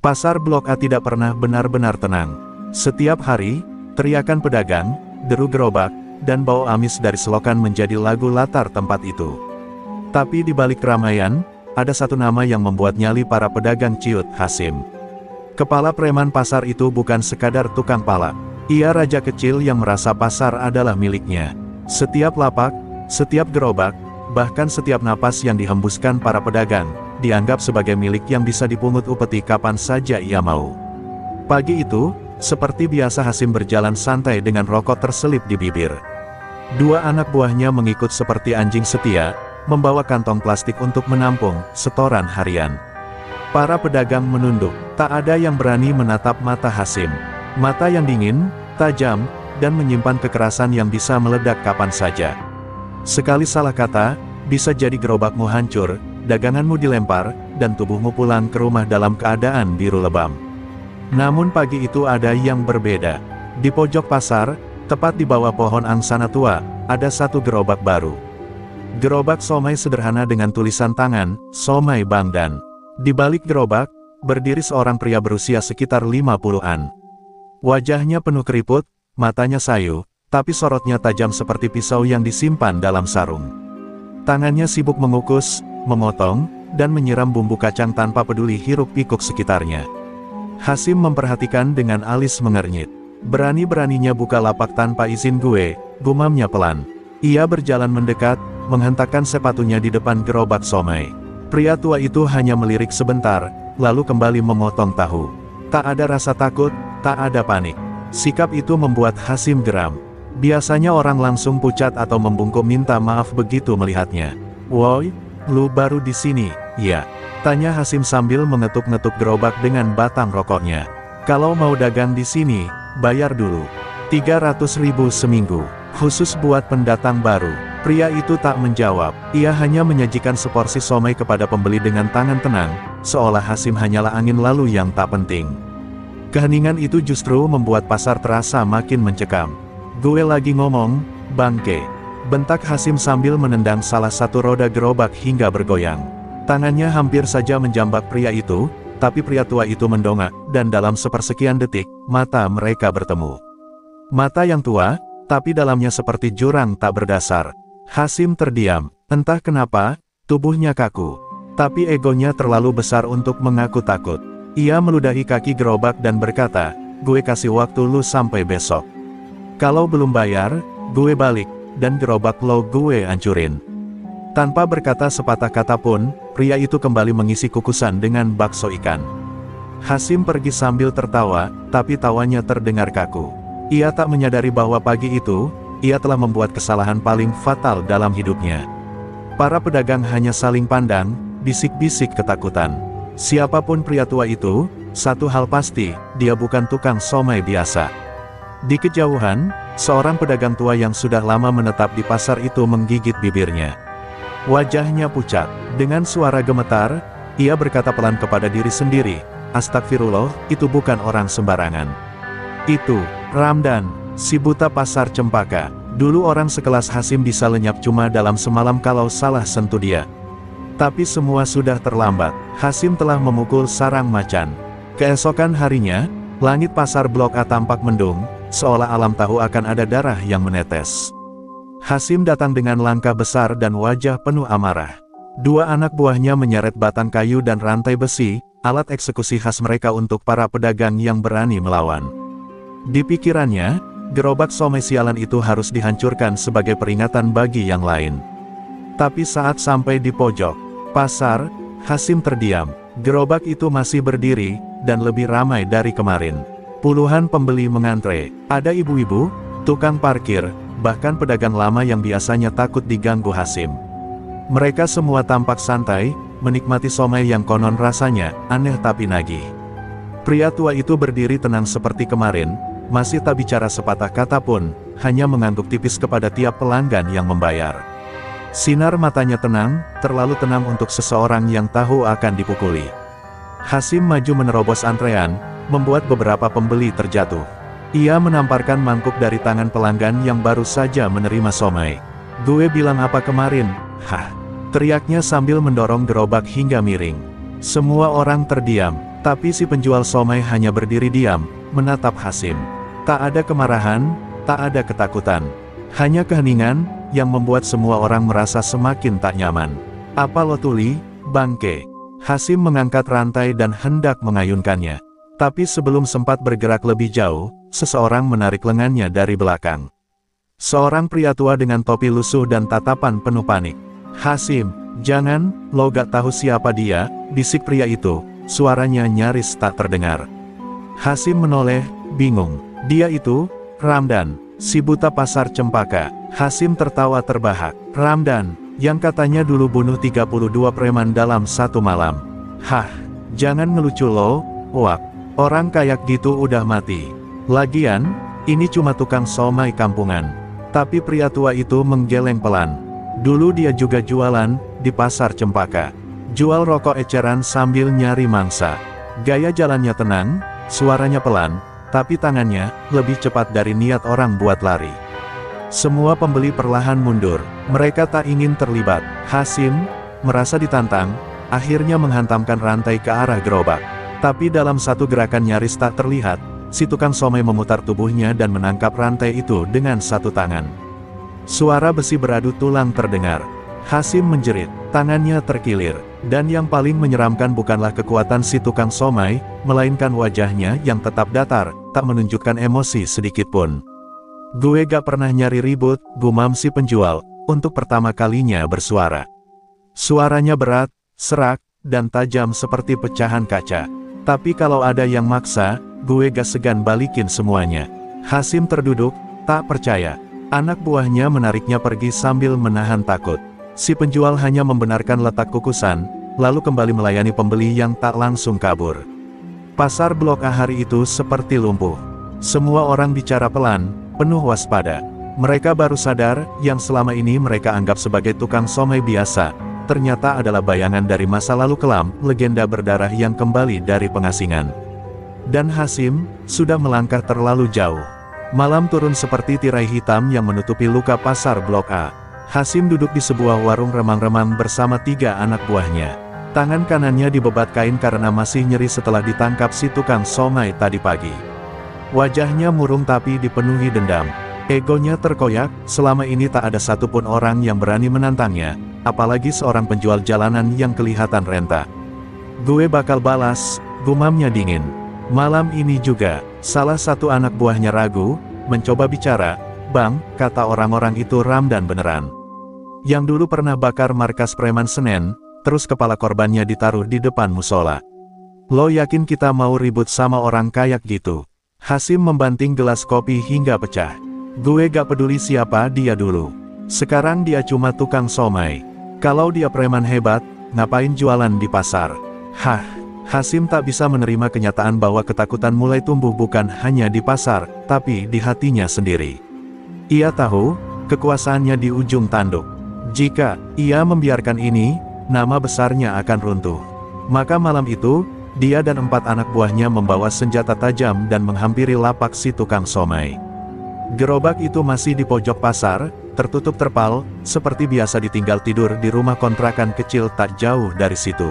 Pasar Blok A tidak pernah benar-benar tenang. Setiap hari, teriakan pedagang, deru gerobak, dan bau amis dari selokan menjadi lagu latar tempat itu. Tapi di balik keramaian, ada satu nama yang membuat nyali para pedagang ciut, Hasim. Kepala preman pasar itu bukan sekadar tukang palak. Ia raja kecil yang merasa pasar adalah miliknya. Setiap lapak, setiap gerobak, bahkan setiap napas yang dihembuskan para pedagang, dianggap sebagai milik yang bisa dipungut upeti kapan saja ia mau. Pagi itu, seperti biasa Hasim berjalan santai dengan rokok terselip di bibir. Dua anak buahnya mengikut seperti anjing setia, membawa kantong plastik untuk menampung setoran harian. Para pedagang menunduk, tak ada yang berani menatap mata Hasim. Mata yang dingin, tajam, dan menyimpan kekerasan yang bisa meledak kapan saja. Sekali salah kata, bisa jadi gerobakmu hancur, daganganmu dilempar, dan tubuhmu pulang ke rumah dalam keadaan biru lebam. Namun pagi itu ada yang berbeda. Di pojok pasar, tepat di bawah pohon angsana tua, ada satu gerobak baru. Gerobak somai sederhana dengan tulisan tangan, "Somai Bangdan". Di balik gerobak, berdiri seorang pria berusia sekitar 50-an. Wajahnya penuh keriput, matanya sayu, tapi sorotnya tajam seperti pisau yang disimpan dalam sarung. Tangannya sibuk mengukus, memotong, dan menyiram bumbu kacang tanpa peduli hiruk-pikuk sekitarnya. Hasim memperhatikan dengan alis mengernyit. Berani-beraninya buka lapak tanpa izin gue, gumamnya pelan. Ia berjalan mendekat, menghentakkan sepatunya di depan gerobak somai. Pria tua itu hanya melirik sebentar, lalu kembali memotong tahu. Tak ada rasa takut, tak ada panik. Sikap itu membuat Hasim geram. Biasanya orang langsung pucat atau membungkuk minta maaf begitu melihatnya. "Woi, lu baru di sini, ya?" tanya Hasim sambil mengetuk-ngetuk gerobak dengan batang rokoknya. "Kalau mau dagang di sini, bayar dulu. 300.000 seminggu, khusus buat pendatang baru." Pria itu tak menjawab, ia hanya menyajikan seporsi somai kepada pembeli dengan tangan tenang, seolah Hasim hanyalah angin lalu yang tak penting. Keheningan itu justru membuat pasar terasa makin mencekam. "Gue lagi ngomong, bangke," bentak Hasim sambil menendang salah satu roda gerobak hingga bergoyang. Tangannya hampir saja menjambak pria itu, tapi pria tua itu mendongak, dan dalam sepersekian detik, mata mereka bertemu. Mata yang tua, tapi dalamnya seperti jurang tak berdasar. Hasim terdiam, entah kenapa, tubuhnya kaku. Tapi egonya terlalu besar untuk mengaku takut. Ia meludahi kaki gerobak dan berkata, "Gue kasih waktu lu sampai besok. Kalau belum bayar, gue balik, dan gerobak lo gue hancurin." Tanpa berkata sepatah kata pun, pria itu kembali mengisi kukusan dengan bakso ikan. Hasim pergi sambil tertawa, tapi tawanya terdengar kaku. Ia tak menyadari bahwa pagi itu, ia telah membuat kesalahan paling fatal dalam hidupnya. Para pedagang hanya saling pandang, bisik-bisik ketakutan. Siapapun pria tua itu, satu hal pasti, dia bukan tukang somai biasa. Di kejauhan, seorang pedagang tua yang sudah lama menetap di pasar itu menggigit bibirnya. Wajahnya pucat. Dengan suara gemetar, ia berkata pelan kepada diri sendiri, "Astagfirullah, itu bukan orang sembarangan. Itu, Ramdan, si buta pasar Cempaka. Dulu orang sekelas Hasim bisa lenyap cuma dalam semalam kalau salah sentuh dia." Tapi semua sudah terlambat. Hasim telah memukul sarang macan. Keesokan harinya, langit pasar Blok A tampak mendung, seolah alam tahu akan ada darah yang menetes. Hasim datang dengan langkah besar dan wajah penuh amarah. Dua anak buahnya menyeret batang kayu dan rantai besi, alat eksekusi khas mereka untuk para pedagang yang berani melawan. Di pikirannya, gerobak somai sialan itu harus dihancurkan sebagai peringatan bagi yang lain. Tapi saat sampai di pojok pasar, Hasim terdiam. Gerobak itu masih berdiri, dan lebih ramai dari kemarin. Puluhan pembeli mengantre, ada ibu-ibu, tukang parkir, bahkan pedagang lama yang biasanya takut diganggu Hasim. Mereka semua tampak santai, menikmati somai yang konon rasanya aneh tapi nagih. Pria tua itu berdiri tenang seperti kemarin, masih tak bicara sepatah kata pun, hanya mengangguk tipis kepada tiap pelanggan yang membayar. Sinar matanya tenang, terlalu tenang untuk seseorang yang tahu akan dipukuli. Hasim maju menerobos antrean, membuat beberapa pembeli terjatuh. Ia menamparkan mangkuk dari tangan pelanggan yang baru saja menerima somai. "Gue bilang apa kemarin? Hah!" teriaknya sambil mendorong gerobak hingga miring. Semua orang terdiam, Tapi si penjual somai hanya berdiri diam, menatap Hasim. Tak ada kemarahan, tak ada ketakutan. Hanya keheningan, yang membuat semua orang merasa semakin tak nyaman. "Apa lo tuli, bangke?" Hasim mengangkat rantai dan hendak mengayunkannya. Tapi sebelum sempat bergerak lebih jauh, seseorang menarik lengannya dari belakang. Seorang pria tua dengan topi lusuh dan tatapan penuh panik. "Hasim, jangan, lo gak tahu siapa dia," bisik pria itu, suaranya nyaris tak terdengar. Hasim menoleh, bingung. Dia itu, Ramdan, si buta pasar cempaka. Hasim tertawa terbahak. Ramdan, yang katanya dulu bunuh 32 preman dalam satu malam. "Hah, jangan ngelucu lo, wak. Orang kayak gitu udah mati. Lagian, ini cuma tukang somai kampungan." Tapi pria tua itu menggeleng pelan. Dulu dia juga jualan, di pasar cempaka. Jual rokok eceran sambil nyari mangsa. Gaya jalannya tenang, suaranya pelan, tapi tangannya, lebih cepat dari niat orang buat lari. Semua pembeli perlahan mundur, mereka tak ingin terlibat. Hasim, merasa ditantang, akhirnya menghantamkan rantai ke arah gerobak. Tapi dalam satu gerakan nyaris tak terlihat, si tukang somai memutar tubuhnya dan menangkap rantai itu dengan satu tangan. Suara besi beradu tulang terdengar. Hasim menjerit, tangannya terkilir, dan yang paling menyeramkan bukanlah kekuatan si tukang somai, melainkan wajahnya yang tetap datar, tak menunjukkan emosi sedikitpun. "Gue gak pernah nyari ribut," gumam si penjual, untuk pertama kalinya bersuara. Suaranya berat, serak, dan tajam seperti pecahan kaca. "Tapi kalau ada yang maksa, gue gak segan balikin semuanya." Hasim terduduk, tak percaya. Anak buahnya menariknya pergi sambil menahan takut. Si penjual hanya membenarkan letak kukusan, lalu kembali melayani pembeli yang tak langsung kabur. Pasar Blok A hari itu seperti lumpuh. Semua orang bicara pelan, penuh waspada. Mereka baru sadar, yang selama ini mereka anggap sebagai tukang somai biasa, ternyata adalah bayangan dari masa lalu kelam, legenda berdarah yang kembali dari pengasingan. Dan Hasim, sudah melangkah terlalu jauh. Malam turun seperti tirai hitam yang menutupi luka pasar Blok A. Hasim duduk di sebuah warung remang-remang bersama 3 anak buahnya. Tangan kanannya dibebat kain karena masih nyeri setelah ditangkap si tukang somai tadi pagi. Wajahnya murung tapi dipenuhi dendam. Egonya terkoyak, selama ini tak ada satupun orang yang berani menantangnya, apalagi seorang penjual jalanan yang kelihatan renta. "Gue bakal balas," gumamnya dingin. Malam ini juga, salah satu anak buahnya ragu, mencoba bicara. "Bang," kata orang-orang itu, "Ramdan beneran. Yang dulu pernah bakar markas preman Senen, terus kepala korbannya ditaruh di depan musola. Lo yakin kita mau ribut sama orang kayak gitu?" Hasim membanting gelas kopi hingga pecah. "Gue gak peduli siapa dia dulu. Sekarang dia cuma tukang somai. Kalau dia preman hebat, ngapain jualan di pasar?" Hah, Hasim tak bisa menerima kenyataan bahwa ketakutan mulai tumbuh bukan hanya di pasar, tapi di hatinya sendiri. Ia tahu, kekuasaannya di ujung tanduk. Jika ia membiarkan ini, nama besarnya akan runtuh. Maka malam itu, dia dan 4 anak buahnya membawa senjata tajam dan menghampiri lapak si tukang somai. Gerobak itu masih di pojok pasar, tertutup terpal, seperti biasa ditinggal tidur di rumah kontrakan kecil tak jauh dari situ.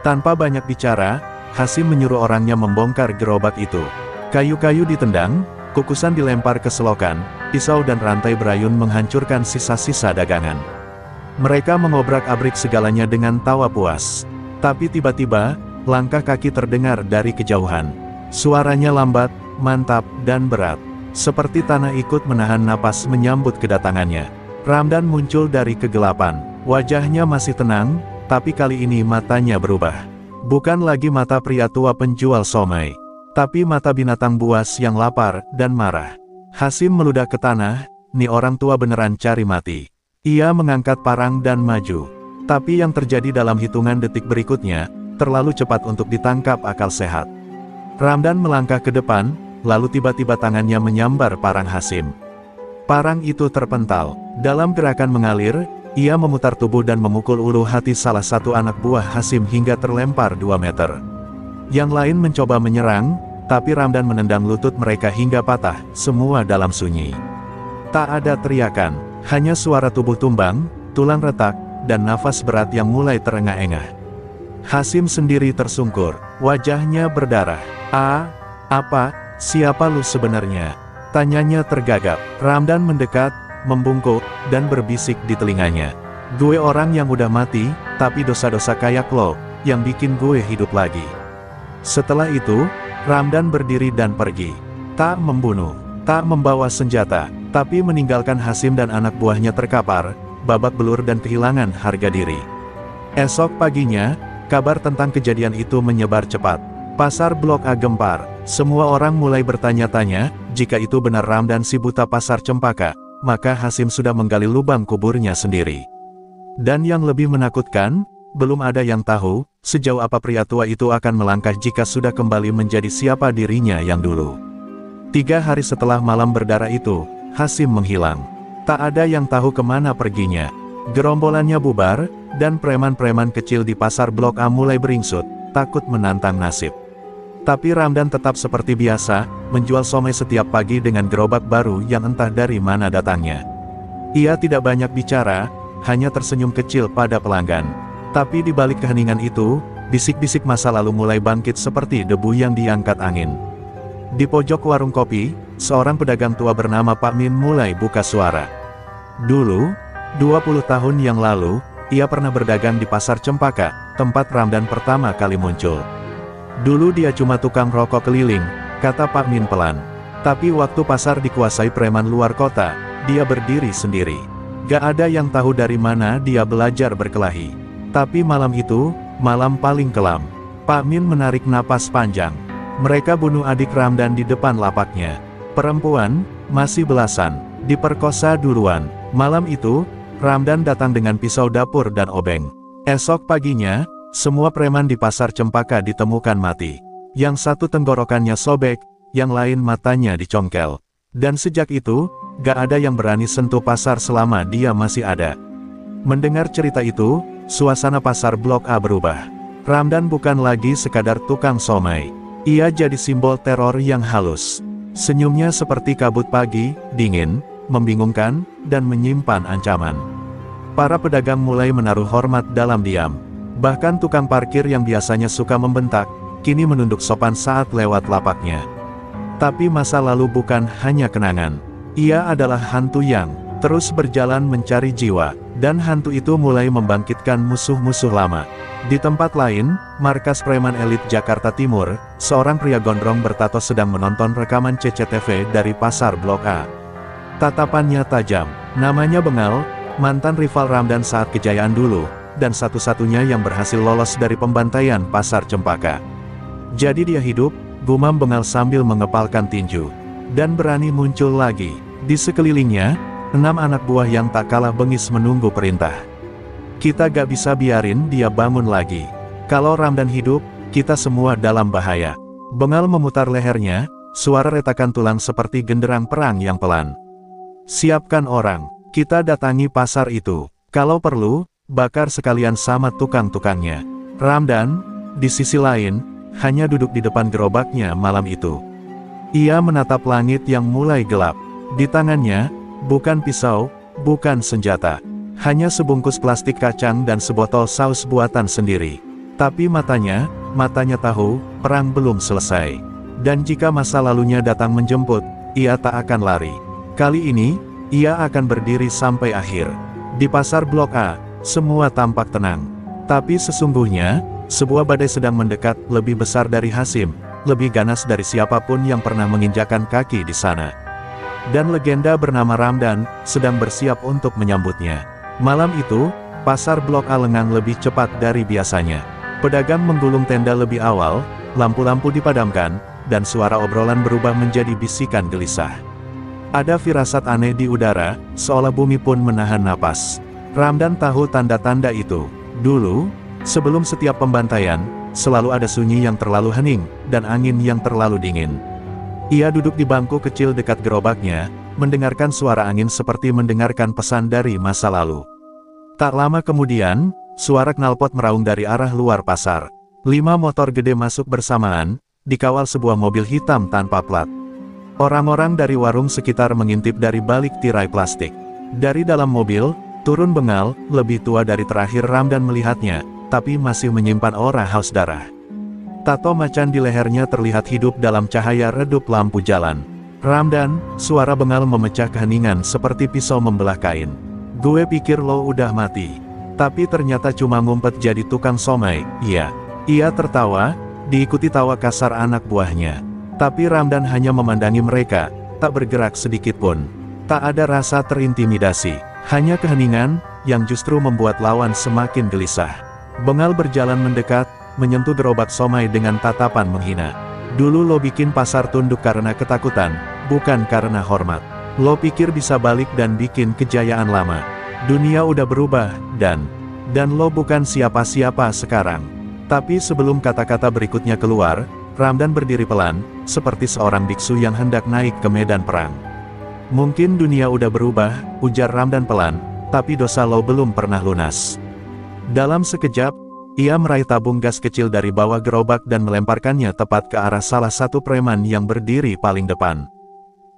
Tanpa banyak bicara, Hasim menyuruh orangnya membongkar gerobak itu. Kayu-kayu ditendang, kukusan dilempar ke selokan, pisau dan rantai berayun menghancurkan sisa-sisa dagangan. Mereka mengobrak-abrik segalanya dengan tawa puas. Tapi tiba-tiba, langkah kaki terdengar dari kejauhan. Suaranya lambat, mantap, dan berat. Seperti tanah ikut menahan napas menyambut kedatangannya. Ramdan muncul dari kegelapan. Wajahnya masih tenang, tapi kali ini matanya berubah. Bukan lagi mata pria tua penjual somai, tapi mata binatang buas yang lapar dan marah. Hasim meludah ke tanah, "Nih orang tua beneran cari mati." Ia mengangkat parang dan maju. Tapi yang terjadi dalam hitungan detik berikutnya, terlalu cepat untuk ditangkap akal sehat. Ramdan melangkah ke depan, lalu tiba-tiba tangannya menyambar parang Hasim. Parang itu terpental. Dalam gerakan mengalir, ia memutar tubuh dan memukul ulu hati salah satu anak buah Hasim hingga terlempar 2 meter. Yang lain mencoba menyerang, tapi Ramdan menendang lutut mereka hingga patah, semua dalam sunyi. Tak ada teriakan, hanya suara tubuh tumbang, tulang retak, dan nafas berat yang mulai terengah-engah. Hasim sendiri tersungkur, wajahnya berdarah. Apa? Siapa lu sebenarnya? Tanyanya tergagap. Ramdan mendekat, membungkuk, dan berbisik di telinganya. Gue orang yang udah mati, tapi dosa-dosa kayak lo, yang bikin gue hidup lagi. Setelah itu, Ramdan berdiri dan pergi. Tak membunuh, tak membawa senjata, tapi meninggalkan Hasim dan anak buahnya terkapar, babak belur dan kehilangan harga diri. Esok paginya, kabar tentang kejadian itu menyebar cepat. Pasar Blok A gempar. Semua orang mulai bertanya-tanya, jika itu benar Ramdan si buta pasar Cempaka, maka Hasim sudah menggali lubang kuburnya sendiri. Dan yang lebih menakutkan, belum ada yang tahu, sejauh apa pria tua itu akan melangkah jika sudah kembali menjadi siapa dirinya yang dulu. 3 hari setelah malam berdarah itu, Hasim menghilang. Tak ada yang tahu kemana perginya. Gerombolannya bubar, dan preman-preman kecil di pasar Blok A mulai beringsut, takut menantang nasib. Tapi Ramdan tetap seperti biasa, menjual somai setiap pagi dengan gerobak baru yang entah dari mana datangnya. Ia tidak banyak bicara, hanya tersenyum kecil pada pelanggan. Tapi di balik keheningan itu, bisik-bisik masa lalu mulai bangkit seperti debu yang diangkat angin. Di pojok warung kopi, seorang pedagang tua bernama Pak Min mulai buka suara. Dulu, 20 tahun yang lalu, ia pernah berdagang di pasar Cempaka, tempat Ramdan pertama kali muncul. Dulu dia cuma tukang rokok keliling, kata Pak Min pelan. Tapi waktu pasar dikuasai preman luar kota, dia berdiri sendiri. Gak ada yang tahu dari mana dia belajar berkelahi. Tapi malam itu, malam paling kelam. Pak Min menarik napas panjang. Mereka bunuh adik Ramdan di depan lapaknya. Perempuan, masih belasan, diperkosa duluan. Malam itu, Ramdan datang dengan pisau dapur dan obeng. Esok paginya, semua preman di pasar Cempaka ditemukan mati. Yang satu tenggorokannya sobek, yang lain matanya dicongkel. Dan sejak itu, gak ada yang berani sentuh pasar selama dia masih ada. Mendengar cerita itu, suasana pasar Blok A berubah. Ramdan bukan lagi sekadar tukang somai. Ia jadi simbol teror yang halus. Senyumnya seperti kabut pagi, dingin, membingungkan, dan menyimpan ancaman. Para pedagang mulai menaruh hormat dalam diam. Bahkan tukang parkir yang biasanya suka membentak, kini menunduk sopan saat lewat lapaknya. Tapi masa lalu bukan hanya kenangan. Ia adalah hantu yang terus berjalan mencari jiwa, dan hantu itu mulai membangkitkan musuh-musuh lama. Di tempat lain, markas preman elit Jakarta Timur, seorang pria gondrong bertato sedang menonton rekaman CCTV dari pasar Blok A. Tatapannya tajam, namanya Bengal, mantan rival Ramdan saat kejayaan dulu, dan satu-satunya yang berhasil lolos dari pembantaian pasar Cempaka. Jadi dia hidup, gumam Bengal sambil mengepalkan tinju. Dan berani muncul lagi. Di sekelilingnya, 6 anak buah yang tak kalah bengis menunggu perintah. Kita gak bisa biarin dia bangun lagi. Kalau Ramdan hidup, kita semua dalam bahaya. Bengal memutar lehernya, suara retakan tulang seperti genderang perang yang pelan. Siapkan orang, kita datangi pasar itu. Kalau perlu, bakar sekalian sama tukang-tukangnya. Ramdan, di sisi lain, hanya duduk di depan gerobaknya malam itu. Ia menatap langit yang mulai gelap. Di tangannya, bukan pisau, bukan senjata. Hanya sebungkus plastik kacang dan sebotol saus buatan sendiri. Tapi matanya tahu, perang belum selesai. Dan jika masa lalunya datang menjemput, ia tak akan lari. Kali ini, ia akan berdiri sampai akhir. Di pasar Blok A, semua tampak tenang. Tapi sesungguhnya, sebuah badai sedang mendekat, lebih besar dari Hasim, lebih ganas dari siapapun yang pernah menginjakan kaki di sana. Dan legenda bernama Ramdan, sedang bersiap untuk menyambutnya. Malam itu, pasar Blok A lengang lebih cepat dari biasanya. Pedagang menggulung tenda lebih awal, lampu-lampu dipadamkan, dan suara obrolan berubah menjadi bisikan gelisah. Ada firasat aneh di udara, seolah bumi pun menahan napas. Ramdan tahu tanda-tanda itu. Dulu, sebelum setiap pembantaian, selalu ada sunyi yang terlalu hening, dan angin yang terlalu dingin. Ia duduk di bangku kecil dekat gerobaknya, mendengarkan suara angin seperti mendengarkan pesan dari masa lalu. Tak lama kemudian, suara knalpot meraung dari arah luar pasar. 5 motor gede masuk bersamaan, dikawal sebuah mobil hitam tanpa plat. Orang-orang dari warung sekitar mengintip dari balik tirai plastik. Dari dalam mobil, turun Bengal, lebih tua dari terakhir Ramdan melihatnya, tapi masih menyimpan aura haus darah. Tato macan di lehernya terlihat hidup dalam cahaya redup lampu jalan. "Ramdan," suara Bengal memecah keheningan seperti pisau membelah kain. "Gue pikir lo udah mati. Tapi ternyata cuma ngumpet jadi tukang somai." "Iya." Ia tertawa, diikuti tawa kasar anak buahnya. Tapi Ramdan hanya memandangi mereka, tak bergerak sedikit pun. Tak ada rasa terintimidasi, hanya keheningan, yang justru membuat lawan semakin gelisah. Bengal berjalan mendekat, menyentuh gerobak somai dengan tatapan menghina. "Dulu lo bikin pasar tunduk karena ketakutan, bukan karena hormat. Lo pikir bisa balik dan bikin kejayaan lama. Dunia udah berubah, dan lo bukan siapa-siapa sekarang." Tapi sebelum kata-kata berikutnya keluar, Ramdan berdiri pelan, seperti seorang biksu yang hendak naik ke medan perang. "Mungkin dunia udah berubah," ujar Ramdan pelan, "tapi dosa lo belum pernah lunas." Dalam sekejap, ia meraih tabung gas kecil dari bawah gerobak dan melemparkannya tepat ke arah salah satu preman yang berdiri paling depan.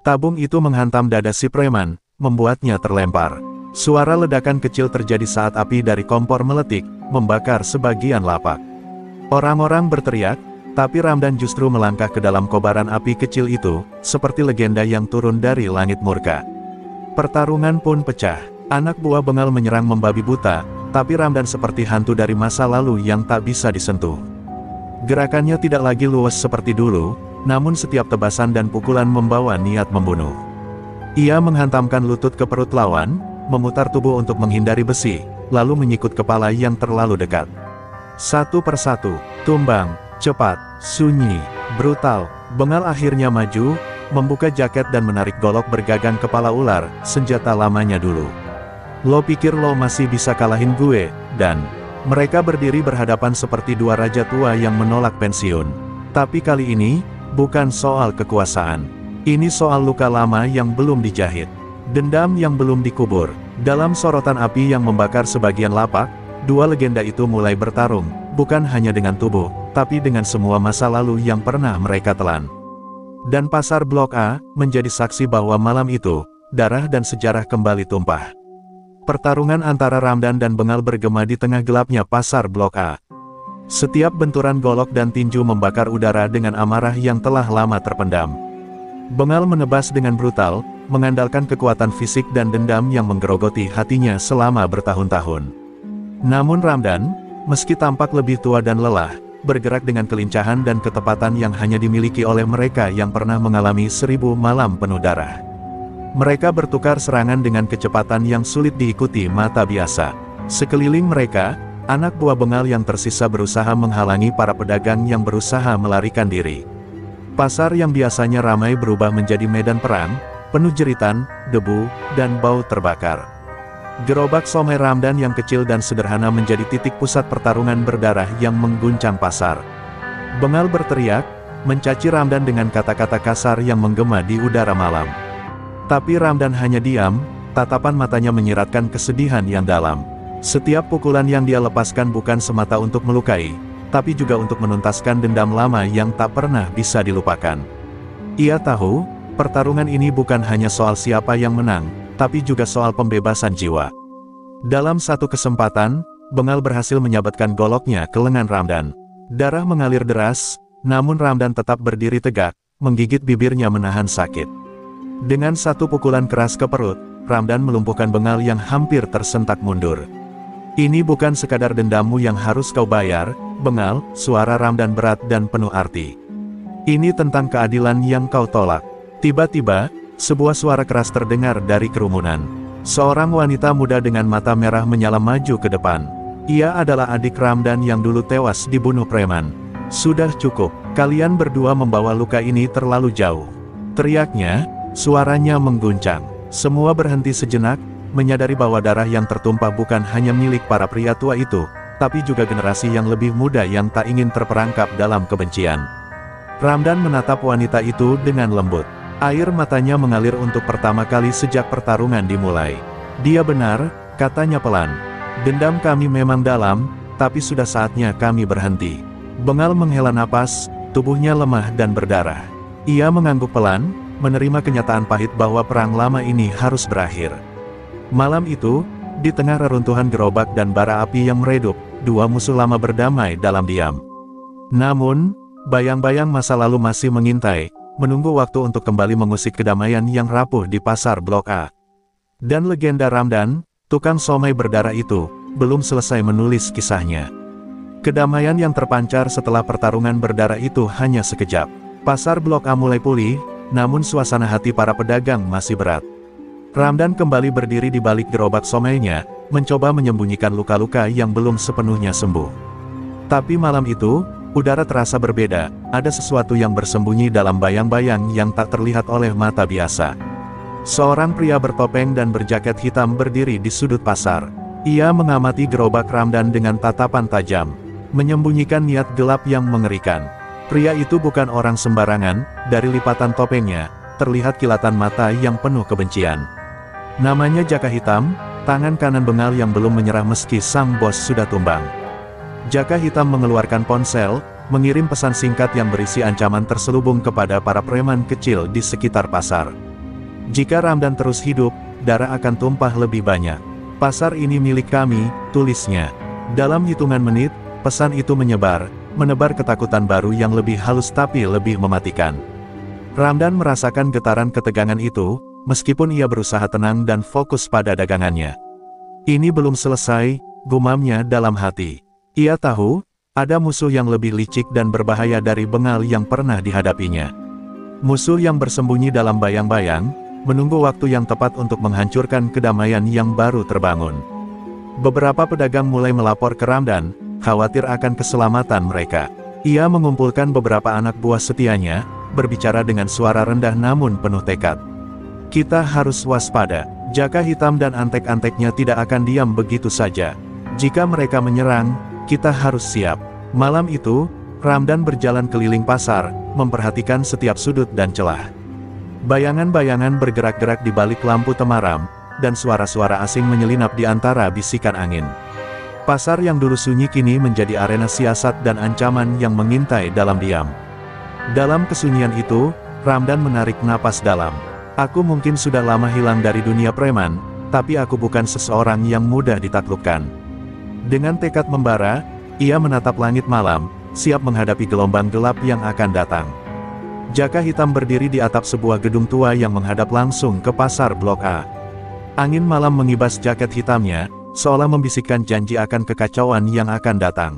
Tabung itu menghantam dada si preman, membuatnya terlempar. Suara ledakan kecil terjadi saat api dari kompor meletik, membakar sebagian lapak. Orang-orang berteriak, tapi Ramdan justru melangkah ke dalam kobaran api kecil itu, seperti legenda yang turun dari langit murka. Pertarungan pun pecah. Anak buah Bengal menyerang membabi buta, tapi Ramdan seperti hantu dari masa lalu yang tak bisa disentuh. Gerakannya tidak lagi luwes seperti dulu, namun setiap tebasan dan pukulan membawa niat membunuh. Ia menghantamkan lutut ke perut lawan, memutar tubuh untuk menghindari besi, lalu menyikut kepala yang terlalu dekat. Satu persatu, tumbang, cepat, sunyi, brutal, Bengal akhirnya maju, membuka jaket dan menarik golok bergagang kepala ular, senjata lamanya dulu. "Lo pikir lo masih bisa kalahin gue?" Dan mereka berdiri berhadapan seperti dua raja tua yang menolak pensiun. Tapi kali ini, bukan soal kekuasaan. Ini soal luka lama yang belum dijahit. Dendam yang belum dikubur. Dalam sorotan api yang membakar sebagian lapak, dua legenda itu mulai bertarung, bukan hanya dengan tubuh, tapi dengan semua masa lalu yang pernah mereka telan. Dan pasar Blok A, menjadi saksi bahwa malam itu, darah dan sejarah kembali tumpah. Pertarungan antara Ramdan dan Bengal bergema di tengah gelapnya pasar Blok A. Setiap benturan golok dan tinju membakar udara dengan amarah yang telah lama terpendam. Bengal menebas dengan brutal, mengandalkan kekuatan fisik dan dendam yang menggerogoti hatinya selama bertahun-tahun. Namun Ramdan, meski tampak lebih tua dan lelah, bergerak dengan kelincahan dan ketepatan yang hanya dimiliki oleh mereka yang pernah mengalami 1000 malam penuh darah. Mereka bertukar serangan dengan kecepatan yang sulit diikuti mata biasa. Sekeliling mereka, anak buah Bengal yang tersisa berusaha menghalangi para pedagang yang berusaha melarikan diri. Pasar yang biasanya ramai berubah menjadi medan perang, penuh jeritan, debu, dan bau terbakar. Gerobak somai Ramdan yang kecil dan sederhana menjadi titik pusat pertarungan berdarah yang mengguncang pasar. Bengal berteriak, mencaci Ramdan dengan kata-kata kasar yang menggema di udara malam. Tapi Ramdan hanya diam, tatapan matanya menyiratkan kesedihan yang dalam. Setiap pukulan yang dia lepaskan bukan semata untuk melukai, tapi juga untuk menuntaskan dendam lama yang tak pernah bisa dilupakan. Ia tahu, pertarungan ini bukan hanya soal siapa yang menang, tapi juga soal pembebasan jiwa. Dalam satu kesempatan, Bengal berhasil menyabatkan goloknya ke lengan Ramdan. Darah mengalir deras, namun Ramdan tetap berdiri tegak, menggigit bibirnya menahan sakit. Dengan satu pukulan keras ke perut, Ramdan melumpuhkan Bengal yang hampir tersentak mundur. "Ini bukan sekadar dendammu yang harus kau bayar, Bengal," suara Ramdan berat dan penuh arti. "Ini tentang keadilan yang kau tolak." Tiba-tiba, sebuah suara keras terdengar dari kerumunan. Seorang wanita muda dengan mata merah menyala maju ke depan. Ia adalah adik Ramdan yang dulu tewas dibunuh preman. "Sudah cukup, kalian berdua membawa luka ini terlalu jauh," teriaknya. Suaranya mengguncang. Semua berhenti sejenak, menyadari bahwa darah yang tertumpah bukan hanya milik para pria tua itu, tapi juga generasi yang lebih muda yang tak ingin terperangkap dalam kebencian. Ramdan menatap wanita itu dengan lembut. Air matanya mengalir untuk pertama kali sejak pertarungan dimulai. "Dia benar," katanya pelan. "Dendam kami memang dalam, tapi sudah saatnya kami berhenti." Bengal menghela napas, tubuhnya lemah dan berdarah. Ia mengangguk pelan, menerima kenyataan pahit bahwa perang lama ini harus berakhir. Malam itu, di tengah reruntuhan gerobak dan bara api yang meredup, dua musuh lama berdamai dalam diam. Namun, bayang-bayang masa lalu masih mengintai, menunggu waktu untuk kembali mengusik kedamaian yang rapuh di pasar Blok A. Dan legenda Ramdan, tukang somai berdarah itu, belum selesai menulis kisahnya. Kedamaian yang terpancar setelah pertarungan berdarah itu hanya sekejap. Pasar Blok A mulai pulih, namun suasana hati para pedagang masih berat. Ramdan kembali berdiri di balik gerobak somainya, mencoba menyembunyikan luka-luka yang belum sepenuhnya sembuh. Tapi malam itu, udara terasa berbeda, ada sesuatu yang bersembunyi dalam bayang-bayang yang tak terlihat oleh mata biasa. Seorang pria bertopeng dan berjaket hitam berdiri di sudut pasar. Ia mengamati gerobak Ramdan dengan tatapan tajam, menyembunyikan niat gelap yang mengerikan. Pria itu bukan orang sembarangan, dari lipatan topengnya, terlihat kilatan mata yang penuh kebencian. Namanya Jaka Hitam, tangan kanan bengal yang belum menyerah meski sang bos sudah tumbang. Jaka Hitam mengeluarkan ponsel, mengirim pesan singkat yang berisi ancaman terselubung kepada para preman kecil di sekitar pasar. Jika Ramdan terus hidup, darah akan tumpah lebih banyak. Pasar ini milik kami, tulisnya. Dalam hitungan menit, pesan itu menyebar, menebar ketakutan baru yang lebih halus tapi lebih mematikan. Ramdan merasakan getaran ketegangan itu, meskipun ia berusaha tenang dan fokus pada dagangannya. Ini belum selesai, gumamnya dalam hati. Ia tahu, ada musuh yang lebih licik dan berbahaya dari bengal yang pernah dihadapinya. Musuh yang bersembunyi dalam bayang-bayang, menunggu waktu yang tepat untuk menghancurkan kedamaian yang baru terbangun. Beberapa pedagang mulai melapor ke Ramdan, khawatir akan keselamatan mereka. Ia mengumpulkan beberapa anak buah setianya, berbicara dengan suara rendah namun penuh tekad. Kita harus waspada, Jaka Hitam dan antek-anteknya tidak akan diam begitu saja. Jika mereka menyerang, kita harus siap. Malam itu, Ramdan berjalan keliling pasar, memperhatikan setiap sudut dan celah. Bayangan-bayangan bergerak-gerak di balik lampu temaram, dan suara-suara asing menyelinap di antara bisikan angin. Pasar yang dulu sunyi kini menjadi arena siasat dan ancaman yang mengintai dalam diam. Dalam kesunyian itu, Ramdan menarik napas dalam. Aku mungkin sudah lama hilang dari dunia preman, tapi aku bukan seseorang yang mudah ditaklukkan. Dengan tekad membara, ia menatap langit malam, siap menghadapi gelombang gelap yang akan datang. Jaka Hitam berdiri di atap sebuah gedung tua yang menghadap langsung ke pasar Blok A. Angin malam mengibas jaket hitamnya, seolah membisikkan janji akan kekacauan yang akan datang.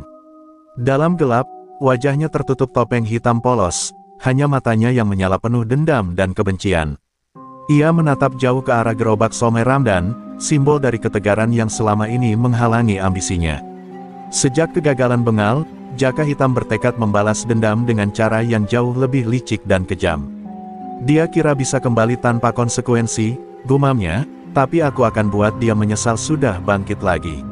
Dalam gelap, wajahnya tertutup topeng hitam polos, hanya matanya yang menyala penuh dendam dan kebencian. Ia menatap jauh ke arah gerobak somai Ramdan, simbol dari ketegaran yang selama ini menghalangi ambisinya. Sejak kegagalan bengal, Jaka Hitam bertekad membalas dendam dengan cara yang jauh lebih licik dan kejam. Dia kira bisa kembali tanpa konsekuensi, gumamnya, tapi aku akan buat dia menyesal sudah bangkit lagi.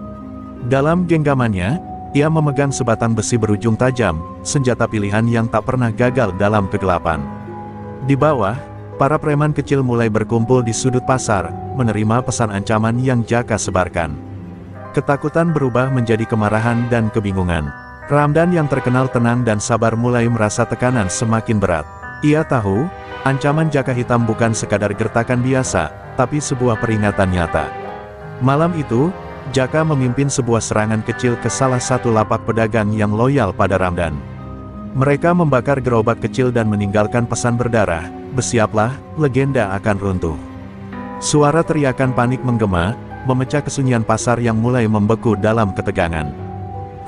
Dalam genggamannya, ia memegang sebatang besi berujung tajam, senjata pilihan yang tak pernah gagal dalam kegelapan. Di bawah, para preman kecil mulai berkumpul di sudut pasar, menerima pesan ancaman yang Jaka sebarkan. Ketakutan berubah menjadi kemarahan dan kebingungan. Ramdan yang terkenal tenang dan sabar mulai merasa tekanan semakin berat. Ia tahu, ancaman Jaka Hitam bukan sekadar gertakan biasa, tapi sebuah peringatan nyata. Malam itu, Jaka memimpin sebuah serangan kecil ke salah satu lapak pedagang yang loyal pada Ramdan. Mereka membakar gerobak kecil dan meninggalkan pesan berdarah, "Bersiaplah, legenda akan runtuh." Suara teriakan panik menggema, memecah kesunyian pasar yang mulai membeku dalam ketegangan.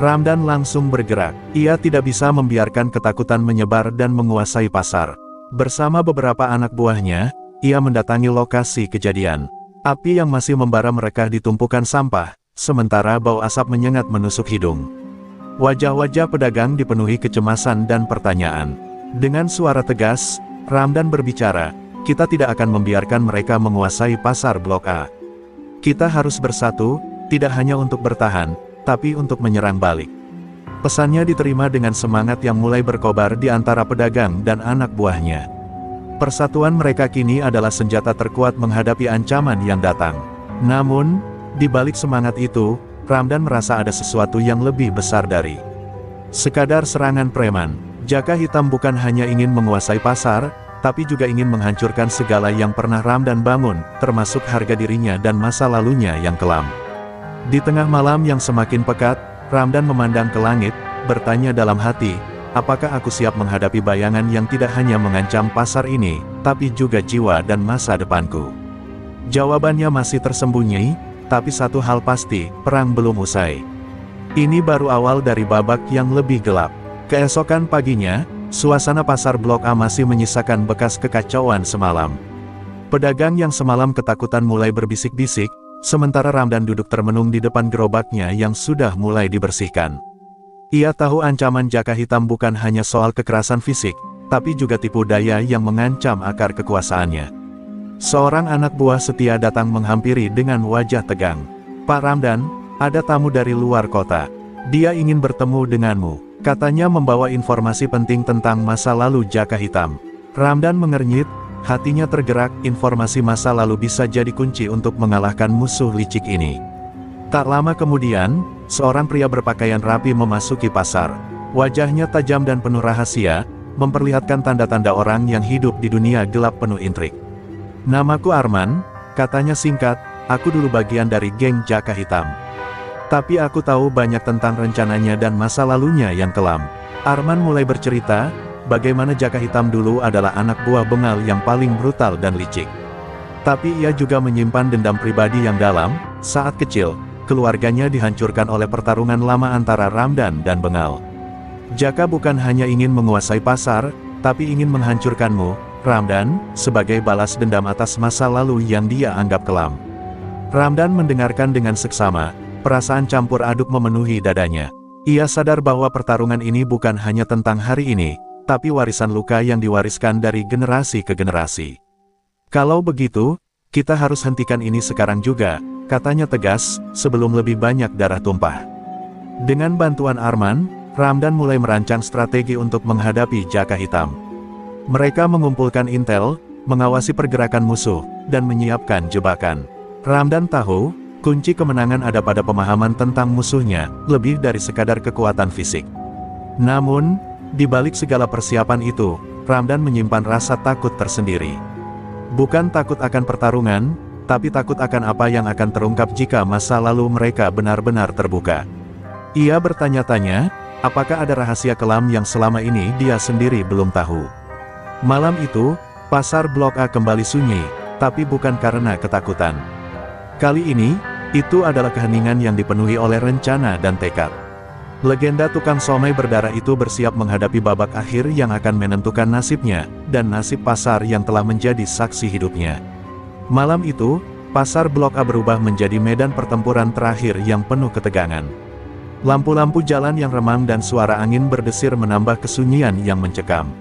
Ramdan langsung bergerak. Ia tidak bisa membiarkan ketakutan menyebar dan menguasai pasar. Bersama beberapa anak buahnya, ia mendatangi lokasi kejadian. Api yang masih membara merekah di tumpukan sampah, sementara bau asap menyengat menusuk hidung. Wajah-wajah pedagang dipenuhi kecemasan dan pertanyaan. Dengan suara tegas, Ramdan berbicara, "Kita tidak akan membiarkan mereka menguasai pasar Blok A. Kita harus bersatu, tidak hanya untuk bertahan, tapi untuk menyerang balik." Pesannya diterima dengan semangat yang mulai berkobar di antara pedagang dan anak buahnya. Persatuan mereka kini adalah senjata terkuat menghadapi ancaman yang datang. Namun, di balik semangat itu, Ramdan merasa ada sesuatu yang lebih besar dari sekadar serangan preman. Jaka Hitam bukan hanya ingin menguasai pasar, tapi juga ingin menghancurkan segala yang pernah Ramdan bangun, termasuk harga dirinya dan masa lalunya yang kelam. Di tengah malam yang semakin pekat, Ramdan memandang ke langit, bertanya dalam hati, apakah aku siap menghadapi bayangan yang tidak hanya mengancam pasar ini, tapi juga jiwa dan masa depanku? Jawabannya masih tersembunyi, tapi satu hal pasti, perang belum usai. Ini baru awal dari babak yang lebih gelap. Keesokan paginya, suasana pasar Blok A masih menyisakan bekas kekacauan semalam. Pedagang yang semalam ketakutan mulai berbisik-bisik, sementara Ramdan duduk termenung di depan gerobaknya yang sudah mulai dibersihkan. Ia tahu ancaman Jaka Hitam bukan hanya soal kekerasan fisik, tapi juga tipu daya yang mengancam akar kekuasaannya. Seorang anak buah setia datang menghampiri dengan wajah tegang. "Pak Ramdan, ada tamu dari luar kota. Dia ingin bertemu denganmu," katanya membawa informasi penting tentang masa lalu Jaka Hitam. Ramdan mengernyit, hatinya tergerak, informasi masa lalu bisa jadi kunci untuk mengalahkan musuh licik ini. Tak lama kemudian, seorang pria berpakaian rapi memasuki pasar. Wajahnya tajam dan penuh rahasia, memperlihatkan tanda-tanda orang yang hidup di dunia gelap penuh intrik. "Namaku Arman," katanya singkat, "aku dulu bagian dari geng Jaka Hitam. Tapi aku tahu banyak tentang rencananya dan masa lalunya yang kelam." Arman mulai bercerita, bagaimana Jaka Hitam dulu adalah anak buah bengal yang paling brutal dan licik. Tapi ia juga menyimpan dendam pribadi yang dalam. Saat kecil, keluarganya dihancurkan oleh pertarungan lama antara Ramdan dan Bengal. "Jaka bukan hanya ingin menguasai pasar, tapi ingin menghancurkanmu, Ramdan, sebagai balas dendam atas masa lalu yang dia anggap kelam." Ramdan mendengarkan dengan seksama, perasaan campur aduk memenuhi dadanya. Ia sadar bahwa pertarungan ini bukan hanya tentang hari ini, tapi warisan luka yang diwariskan dari generasi ke generasi. "Kalau begitu, kita harus hentikan ini sekarang juga," katanya tegas, "sebelum lebih banyak darah tumpah." Dengan bantuan Arman, Ramdan mulai merancang strategi untuk menghadapi Jaka Hitam. Mereka mengumpulkan intel, mengawasi pergerakan musuh, dan menyiapkan jebakan. Ramdan tahu, kunci kemenangan ada pada pemahaman tentang musuhnya, lebih dari sekadar kekuatan fisik. Namun, di balik segala persiapan itu, Ramdan menyimpan rasa takut tersendiri. Bukan takut akan pertarungan, tapi takut akan apa yang akan terungkap jika masa lalu mereka benar-benar terbuka. Ia bertanya-tanya, apakah ada rahasia kelam yang selama ini dia sendiri belum tahu. Malam itu, pasar Blok A kembali sunyi, tapi bukan karena ketakutan. Kali ini, itu adalah keheningan yang dipenuhi oleh rencana dan tekad. Legenda tukang somai berdarah itu bersiap menghadapi babak akhir yang akan menentukan nasibnya, dan nasib pasar yang telah menjadi saksi hidupnya. Malam itu, pasar Blok A berubah menjadi medan pertempuran terakhir yang penuh ketegangan. Lampu-lampu jalan yang remang dan suara angin berdesir menambah kesunyian yang mencekam.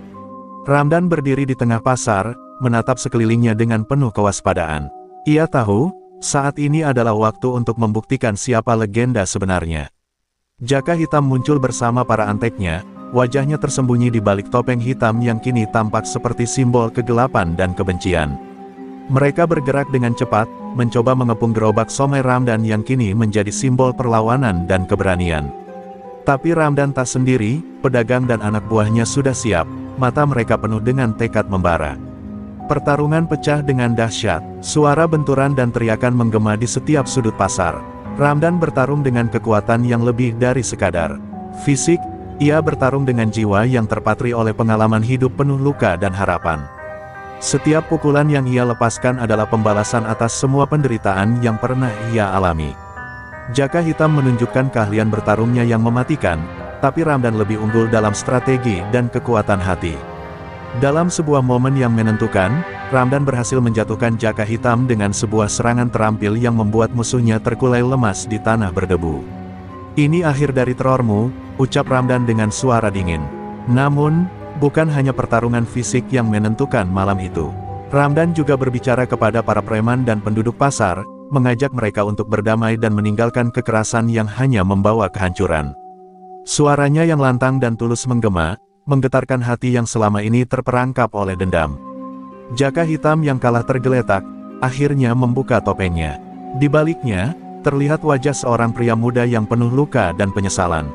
Ramdan berdiri di tengah pasar, menatap sekelilingnya dengan penuh kewaspadaan. Ia tahu, saat ini adalah waktu untuk membuktikan siapa legenda sebenarnya. Jaka Hitam muncul bersama para anteknya, wajahnya tersembunyi di balik topeng hitam yang kini tampak seperti simbol kegelapan dan kebencian. Mereka bergerak dengan cepat, mencoba mengepung gerobak somai Ramdan yang kini menjadi simbol perlawanan dan keberanian. Tapi Ramdan tak sendiri, pedagang dan anak buahnya sudah siap, mata mereka penuh dengan tekad membara. Pertarungan pecah dengan dahsyat, suara benturan dan teriakan menggema di setiap sudut pasar. Ramdan bertarung dengan kekuatan yang lebih dari sekadar fisik, ia bertarung dengan jiwa yang terpatri oleh pengalaman hidup penuh luka dan harapan. Setiap pukulan yang ia lepaskan adalah pembalasan atas semua penderitaan yang pernah ia alami. Jaka Hitam menunjukkan keahlian bertarungnya yang mematikan, tapi Ramdan lebih unggul dalam strategi dan kekuatan hati. Dalam sebuah momen yang menentukan, Ramdan berhasil menjatuhkan Jaka Hitam dengan sebuah serangan terampil yang membuat musuhnya terkulai lemas di tanah berdebu. "Ini akhir dari terormu," ucap Ramdan dengan suara dingin. Namun, bukan hanya pertarungan fisik yang menentukan malam itu. Ramdan juga berbicara kepada para preman dan penduduk pasar, mengajak mereka untuk berdamai dan meninggalkan kekerasan yang hanya membawa kehancuran. Suaranya yang lantang dan tulus menggema, menggetarkan hati yang selama ini terperangkap oleh dendam. Jaka Hitam yang kalah tergeletak, akhirnya membuka topengnya. Di baliknya, terlihat wajah seorang pria muda yang penuh luka dan penyesalan.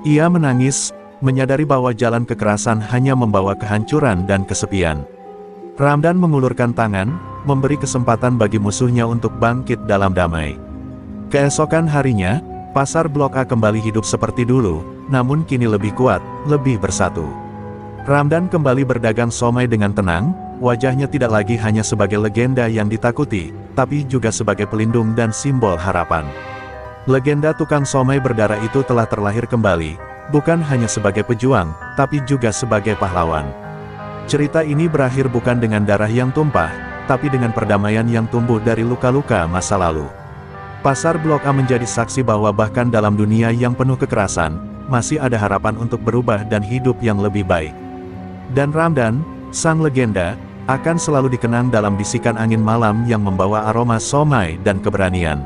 Ia menangis, menyadari bahwa jalan kekerasan hanya membawa kehancuran dan kesepian. Ramdan mengulurkan tangan, memberi kesempatan bagi musuhnya untuk bangkit dalam damai. Keesokan harinya, Pasar Blok A kembali hidup seperti dulu, namun kini lebih kuat, lebih bersatu. Ramdan kembali berdagang somai dengan tenang, wajahnya tidak lagi hanya sebagai legenda yang ditakuti, tapi juga sebagai pelindung dan simbol harapan. Legenda tukang somai berdarah itu telah terlahir kembali, bukan hanya sebagai pejuang, tapi juga sebagai pahlawan. Cerita ini berakhir bukan dengan darah yang tumpah, tapi dengan perdamaian yang tumbuh dari luka-luka masa lalu. Pasar Blok A menjadi saksi bahwa bahkan dalam dunia yang penuh kekerasan, masih ada harapan untuk berubah dan hidup yang lebih baik. Dan Ramdan, sang legenda, akan selalu dikenang dalam bisikan angin malam yang membawa aroma somai dan keberanian.